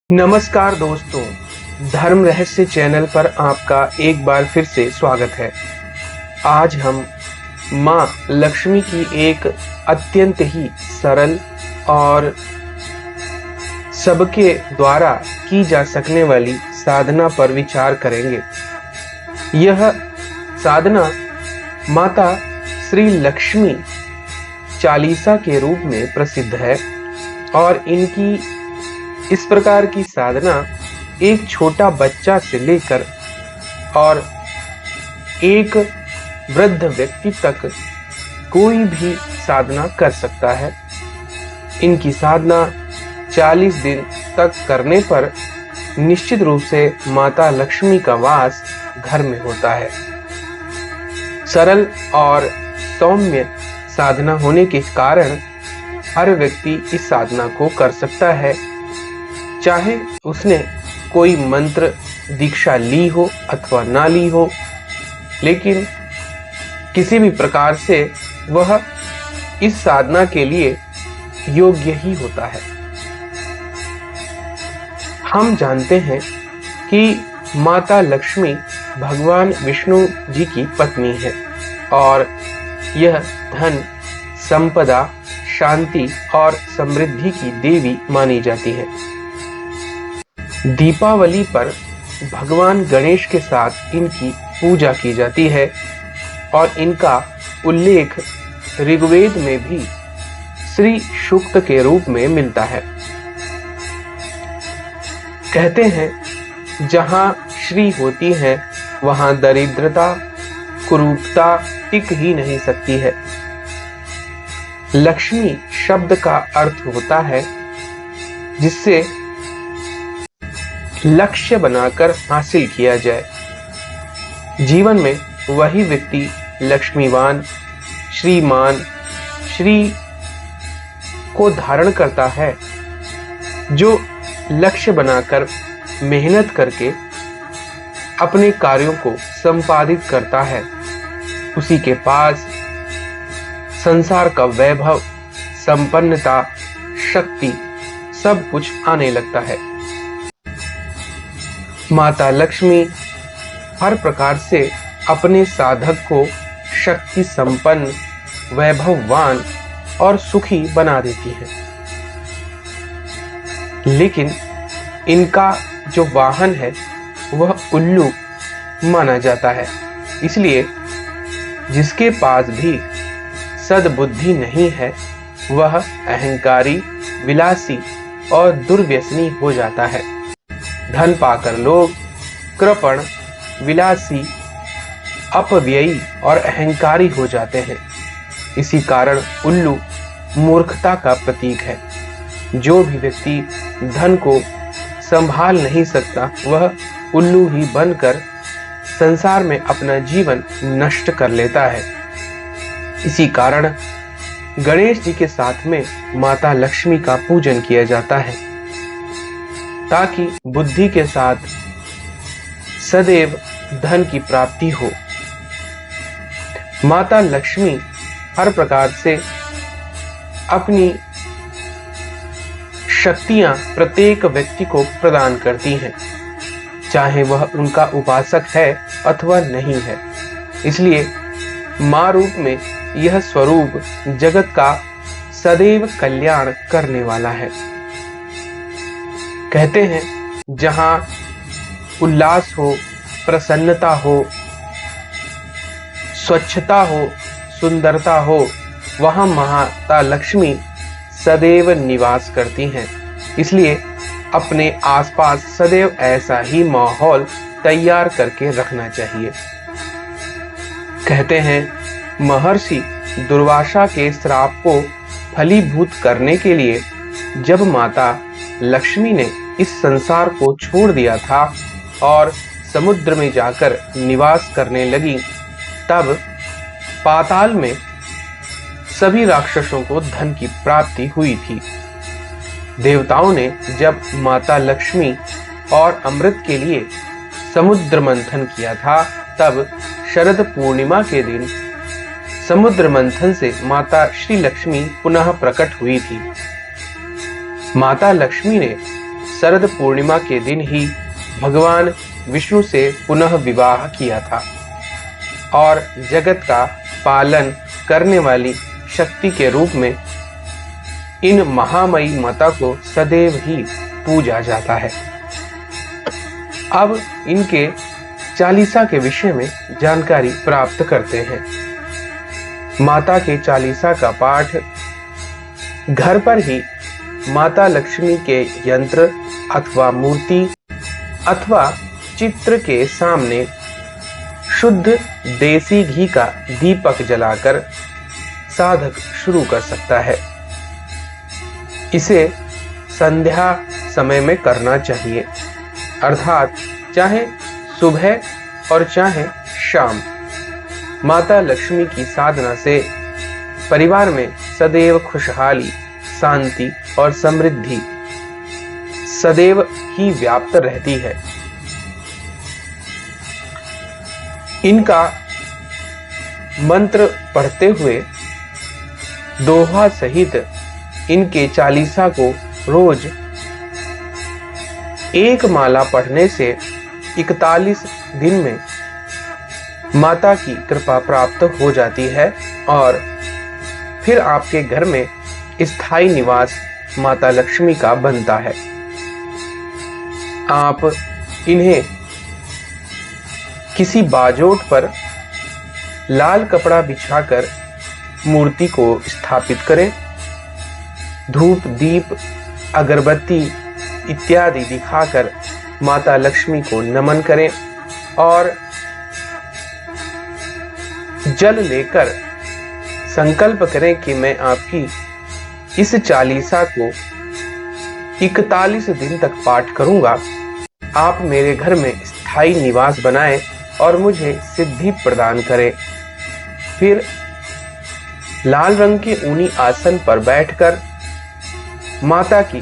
नमस्कार दोस्तों, धर्म रहस्य चैनल पर आपका एक बार फिर से स्वागत है। आज हम माँ लक्ष्मी की एक अत्यंत ही सरल और सबके द्वारा की जा सकने वाली साधना पर विचार करेंगे। यह साधना माता श्री लक्ष्मी चालीसा के रूप में प्रसिद्ध है और इनकी इस प्रकार की साधना एक छोटा बच्चा से लेकर और एक वृद्ध व्यक्ति तक कोई भी साधना कर सकता है। इनकी साधना 40 दिन तक करने पर निश्चित रूप से माता लक्ष्मी का वास घर में होता है। सरल और सौम्य साधना होने के कारण हर व्यक्ति इस साधना को कर सकता है, चाहे उसने कोई मंत्र दीक्षा ली हो अथवा ना ली हो, लेकिन किसी भी प्रकार से वह इस साधना के लिए योग्य ही होता है। हम जानते हैं कि माता लक्ष्मी भगवान विष्णु जी की पत्नी है और यह धन, संपदा, शांति और समृद्धि की देवी मानी जाती है। दीपावली पर भगवान गणेश के साथ इनकी पूजा की जाती है और इनका उल्लेख ऋग्वेद में भी श्री सूक्त के रूप में मिलता है। कहते हैं, जहां श्री होती है वहां दरिद्रता, कुरूपता टिक ही नहीं सकती है। लक्ष्मी शब्द का अर्थ होता है जिससे लक्ष्य बनाकर हासिल किया जाए। जीवन में वही व्यक्ति लक्ष्मीवान, श्रीमान, श्री को धारण करता है जो लक्ष्य बनाकर मेहनत करके अपने कार्यों को संपादित करता है। उसी के पास संसार का वैभव, संपन्नता, शक्ति सब कुछ आने लगता है। माता लक्ष्मी हर प्रकार से अपने साधक को शक्ति संपन्न, वैभववान और सुखी बना देती है। लेकिन इनका जो वाहन है वह उल्लू माना जाता है। इसलिए जिसके पास भी सद्बुद्धि नहीं है वह अहंकारी, विलासी और दुर्व्यसनी हो जाता है। धन पाकर लोग कृपण, विलासी, अपव्ययी और अहंकारी हो जाते हैं। इसी कारण उल्लू मूर्खता का प्रतीक है। जो भी व्यक्ति धन को संभाल नहीं सकता वह उल्लू ही बनकर संसार में अपना जीवन नष्ट कर लेता है। इसी कारण गणेश जी के साथ में माता लक्ष्मी का पूजन किया जाता है ताकि बुद्धि के साथ सदैव धन की प्राप्ति हो। माता लक्ष्मी हर प्रकार से अपनी शक्तियां प्रत्येक व्यक्ति को प्रदान करती हैं, चाहे वह उनका उपासक है अथवा नहीं है। इसलिए मां रूप में यह स्वरूप जगत का सदैव कल्याण करने वाला है। कहते हैं, जहां उल्लास हो, प्रसन्नता हो, स्वच्छता हो, सुंदरता हो, वहां माता लक्ष्मी सदैव निवास करती हैं। इसलिए अपने आसपास सदैव ऐसा ही माहौल तैयार करके रखना चाहिए। कहते हैं, महर्षि दुर्वासा के श्राप को फलीभूत करने के लिए जब माता लक्ष्मी ने इस संसार को छोड़ दिया था और समुद्र में जाकर निवास करने लगी, तब पाताल में सभी राक्षसों को धन की प्राप्ति हुई थी। देवताओं ने जब माता लक्ष्मी और अमृत के लिए समुद्र मंथन किया था, तब शरद पूर्णिमा के दिन समुद्र मंथन से माता श्री लक्ष्मी पुनः प्रकट हुई थी। माता लक्ष्मी ने शरद पूर्णिमा के दिन ही भगवान विष्णु से पुनः विवाह किया था और जगत का पालन करने वाली शक्ति के रूप में इन महामयी माता को सदैव ही पूजा जाता है। अब इनके चालीसा के विषय में जानकारी प्राप्त करते हैं। माता के चालीसा का पाठ घर पर ही माता लक्ष्मी के यंत्र अथवा मूर्ति अथवा चित्र के सामने शुद्ध देसी घी का दीपक जलाकर साधक शुरू कर सकता है। इसे संध्या समय में करना चाहिए, अर्थात चाहे सुबह और चाहे शाम। माता लक्ष्मी की साधना से परिवार में सदैव खुशहाली, शांति और समृद्धि सदैव ही व्याप्त रहती है। इनका मंत्र पढ़ते हुए दोहा सहित इनके चालीसा को रोज एक माला पढ़ने से 41 दिन में माता की कृपा प्राप्त हो जाती है और फिर आपके घर में स्थायी निवास माता लक्ष्मी का बनता है। आप इन्हें किसी बाजोट पर लाल कपड़ा बिछाकर मूर्ति को स्थापित करें, धूप, दीप, अगरबत्ती इत्यादि दिखाकर माता लक्ष्मी को नमन करें और जल लेकर संकल्प करें कि मैं आपकी इस चालीसा को 41 दिन तक पाठ करूंगा। आप मेरे घर में स्थायी निवास बनाएं और मुझे सिद्धि प्रदान करें। फिर लाल रंग के ऊनी आसन पर बैठकर माता की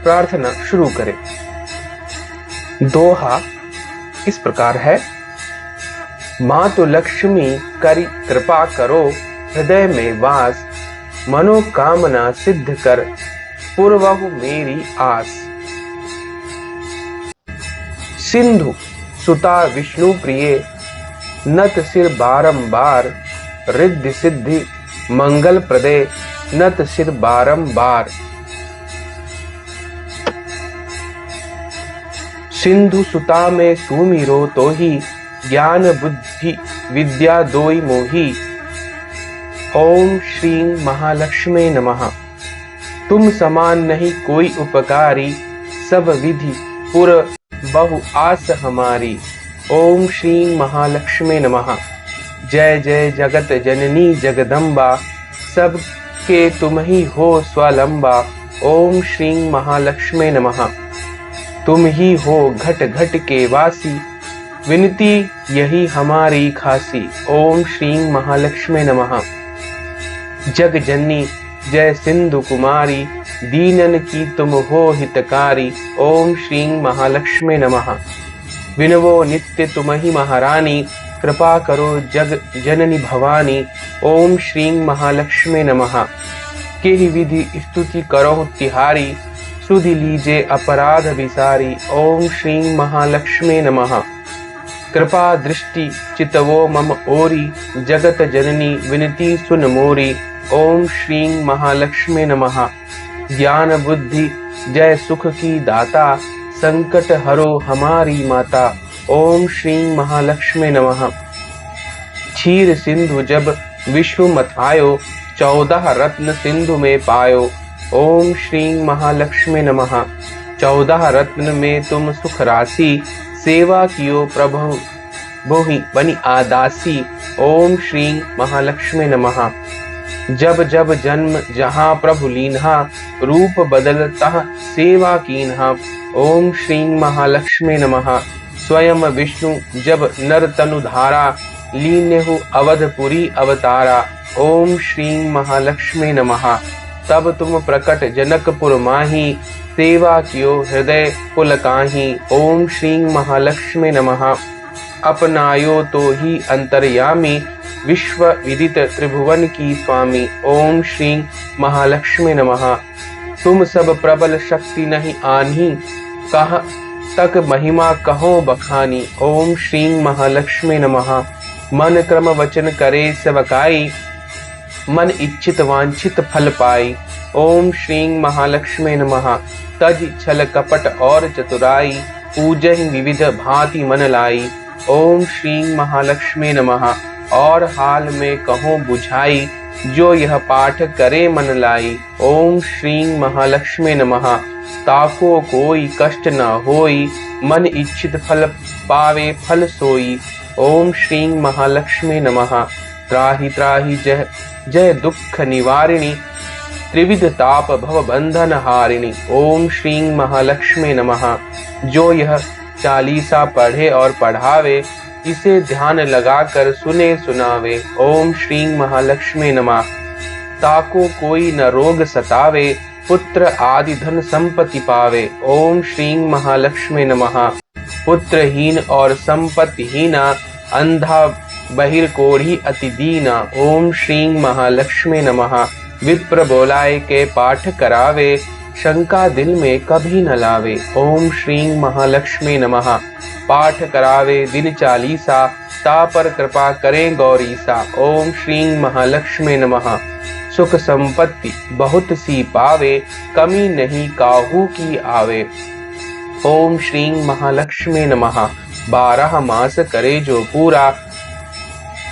प्रार्थना शुरू करें। दोहा इस प्रकार है। मातु लक्ष्मी करी कृपा करो, हृदय में वास, मनोकामना सिद्ध कर, पूर्वहु मेरी आस। सिंधु सुता विष्णु प्रिय, नत सिर बारंबार, रिद्धि सिद्धि मंगल प्रदे, नत सिर बारंबार। सिंधु सुता में सुमिरो तो ही, ज्ञान बुद्धि विद्या दोई मोही। ओम श्री महालक्ष्मी नमः। तुम समान नहीं कोई उपकारी, सब विधि पुर बहु आस हमारी। ओम श्री महालक्ष्मी नमः। जय जय जगत जननी जगदम्बा, सब के तुम ही हो स्वलंबा। ओम श्री महालक्ष्मी नमः। तुम ही हो घट घट के वासी, विनती यही हमारी खासी। ओम श्री महालक्ष्मी नमः। जग जननी जय सिंधु कुमारी, दीनन की तुम हो हितकारी। ओम श्री महालक्ष्मी नमः। विनवो नित्य तुम ही महारानी, कृपा करो जग जननी भवानी। ओम श्री महालक्ष्मी नमः। के ही विधि स्तुति करो तिहारी, सुधि लीजे अपराध विसारी। ओम श्री महालक्ष्मी नमः। कृपा दृष्टि चितवो मम ओरी, जगत जननी विनती सुन मोरी। ओम श्री महालक्ष्मी नमः। ज्ञान बुद्धि जय सुख की दाता, संकट हरो हमारी माता। ओम श्री महालक्ष्मी नमः। क्षीर सिंधु जब विष्णु मथायो, 14 रत्न सिंधु में पायो। ओम श्री महालक्ष्मी नमः। 14 रत्न में तुम सुख राशि, सेवा कियो प्रभु बोहि बनी आदासी। ओम श्री महालक्ष्मी नमः। जब जब जन्म जहाँ प्रभु लीन्हा, रूप बदलता सेवा कीन्हा। ओम श्री महालक्ष्मी नमः। स्वयं विष्णु जब नर तनु धारा, लीन्यहु अवधपुरी अवतारा। ओम श्री महालक्ष्मी नमः। तब तुम प्रकट जनकपुर माही, सेवा कियो हृदय पुलकाही। ओम श्री महालक्ष्मी नमः। अपनायो तो ही अंतर्यामी, विश्व विदित त्रिभुवन की स्वामी। ओम श्री महालक्ष्मी नमः। तुम सब प्रबल शक्ति नहीं आन्ही, कहाँ तक महिमा कहो बखानी। ओम श्री महालक्ष्मी नमः। मन क्रम वचन करे सेवकाई, मन इच्छित वांछित फल पाई। ओम श्री महालक्ष्मी नमः। तज छल कपट और चतुराई, पूजहि विविध भांति मन लाई। ओम श्री महालक्ष्मी नमः। और हाल में कहो बुझाई, जो यह पाठ करे मन लाई। ओम श्री महालक्ष्मी नमः। ताको कोई कष्ट न होई, मन इच्छित फल पावे फल सोई। ओम श्री महालक्ष्मी नमः। त्राहि त्राहि जय जय दुख निवारिणी, त्रिविध ताप भव बंधन हारिणी। ओम श्री महालक्ष्मी नमः। जो यह चालीसा पढ़े और पढ़ावे, इसे ध्यान लगाकर सुने सुनावे। ओम श्री महालक्ष्मी नमः। ताको कोई न रोग सतावे, पुत्र आदि धन संपत्ति पावे। ओम श्री महालक्ष्मी नमः। पुत्रहीन और संपत्तिहीना, अंधा बहिर कोढ़ी अति दीना। ओम श्री महालक्ष्मी नमः। विप्र बोलाए के पाठ करावे, शंका दिल में कभी न लावे। ओम श्री महालक्ष्मी नमः। पाठ करावे दिन चालीसा, ता पर कृपा करें गौरीसा। ओम श्री महालक्ष्मी नमः। सुख संपत्ति बहुत सी पावे, कमी नहीं काहू की आवे। ओम श्री महालक्ष्मी नमः। 12 मास करे जो पूरा,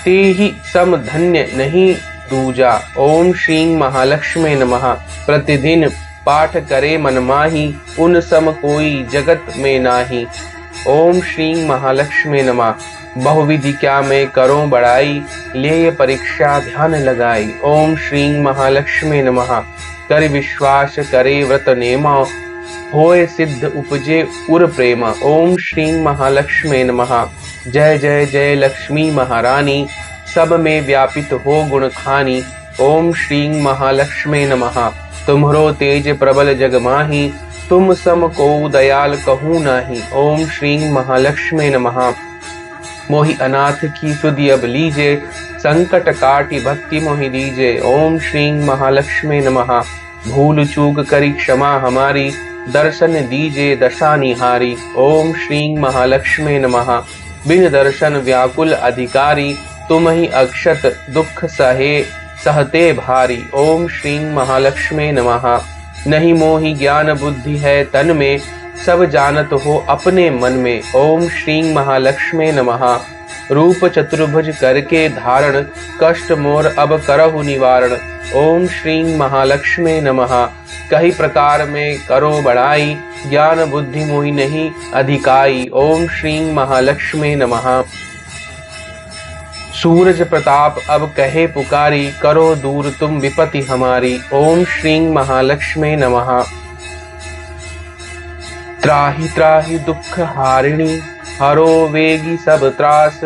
ते ही सम धन्य नहीं दूजा। ओम श्री महालक्ष्मी नमः। प्रतिदिन पाठ करे मन माही, उन सम कोई जगत में नाही। ओम श्री महालक्ष्मी नमः। बहुविधि क्या मैं करो बड़ाई, ले परीक्षा ध्यान लगाई। ओम श्री महालक्ष्मी नमः। कर विश्वास करे व्रत नेमा, होए सिद्ध उपजे उर प्रेमा। ओम श्री महालक्ष्मी नमः। जय जय जय लक्ष्मी महारानी, सब में व्यापित हो गुण खानी। ओम श्री महालक्ष्मी नमः। तुम्हरो तेज प्रबल जग माही, तुम सम को दयाल कहूँ नाही। ओम श्री महालक्ष्मी नमः। मोहि अनाथ की सुधि अब लीजे, संकट काटि भक्ति मोहि दीजे। ओम श्री महालक्ष्मी नमः। भूल चूक करी क्षमा हमारी, दर्शन दीजे दशा निहारी। ओम श्री महालक्ष्मी नमः। बिन दर्शन व्याकुल अधिकारी, तुम ही अक्षत दुख सहते भारी। ओम श्री महालक्ष्मी नमः। नहीं मोहि ज्ञान बुद्धि है तन में, सब जानत हो अपने मन में। ओम श्री महालक्ष्मी नमः। रूप चतुर्भुज करके धारण, कष्ट मोर अब करहु निवारण। ओम श्री महालक्ष्मी नमः। कई प्रकार में करो बड़ाई, ज्ञान बुद्धि मोहि नहीं अधिकाई। ओम श्री महालक्ष्मी नमः। सूरज प्रताप अब कहे पुकारी, करो दूर तुम विपत्ति हमारी। ओम श्री महालक्ष्मी नमः। त्राहि त्राहि दुख हारिणी, हरो वेगी सब त्रास।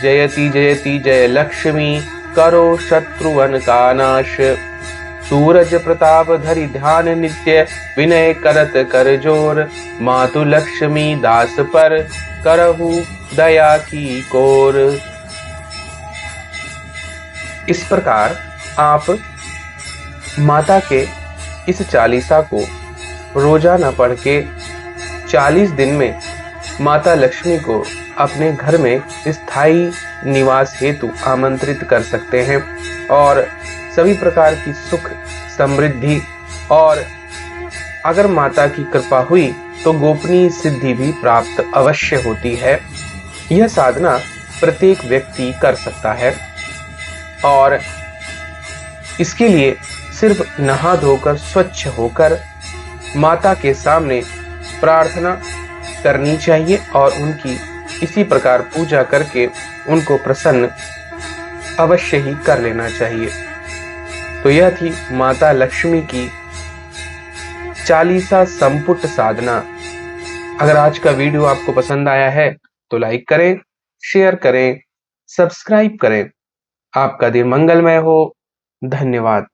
जयति जयति जय लक्ष्मी, करो शत्रुवन का नाश। सूरज प्रताप धरि ध्यान नित्य, विनय करत कर जोर। मातु लक्ष्मी दास पर, करहु दया की कोर। इस प्रकार आप माता के इस चालीसा को रोजाना पढ़ के 40 दिन में माता लक्ष्मी को अपने घर में स्थायी निवास हेतु आमंत्रित कर सकते हैं और सभी प्रकार की सुख समृद्धि और अगर माता की कृपा हुई तो गोपनीय सिद्धि भी प्राप्त अवश्य होती है। यह साधना प्रत्येक व्यक्ति कर सकता है और इसके लिए सिर्फ नहा धोकर स्वच्छ होकर माता के सामने प्रार्थना करनी चाहिए और उनकी इसी प्रकार पूजा करके उनको प्रसन्न अवश्य ही कर लेना चाहिए। तो यह थी माता लक्ष्मी की चालीसा संपुट साधना। अगर आज का वीडियो आपको पसंद आया है तो लाइक करें, शेयर करें, सब्सक्राइब करें। आपका दिन मंगलमय हो। धन्यवाद।